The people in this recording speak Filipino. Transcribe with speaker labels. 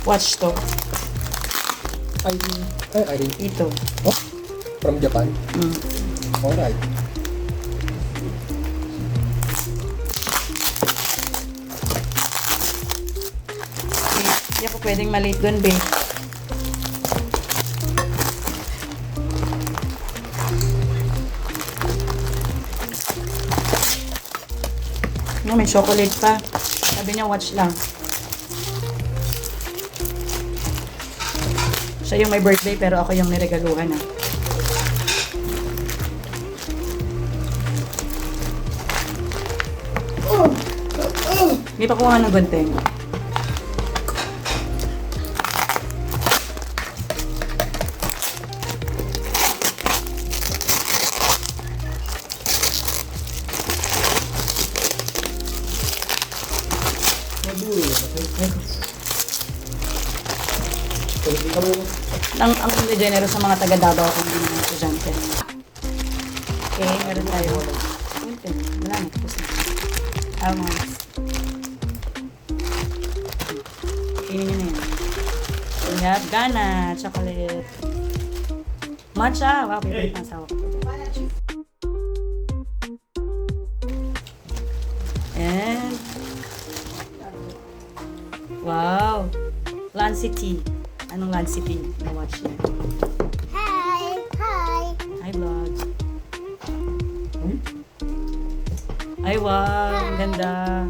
Speaker 1: Watch to.
Speaker 2: Irene.
Speaker 1: Ito.
Speaker 2: Oh, from Japan.
Speaker 1: Mm.
Speaker 2: Alright.
Speaker 1: Hindi ako pwedeng maliit doon, babe. No, may chocolate pa. Sabi niya, watch lang. Siya yung may birthday, pero ako yung niregaluhan, ah. Hindi pa kuha ng gunting. Ang generous sa mga taga-Davao kung hindi mga estudyante. Okay, meron tayo. Gunting. Wala na, tapos na. Almonds. Kainin nyo na yan. We have Ghana, chocolate. Matcha. Wow, favorite ng asawa ko. And wow, Lancity. Anong Lancity? Na-watch niya.
Speaker 3: Hi! Hi!
Speaker 1: Hi, vlog. Ay, wow. Ang ganda.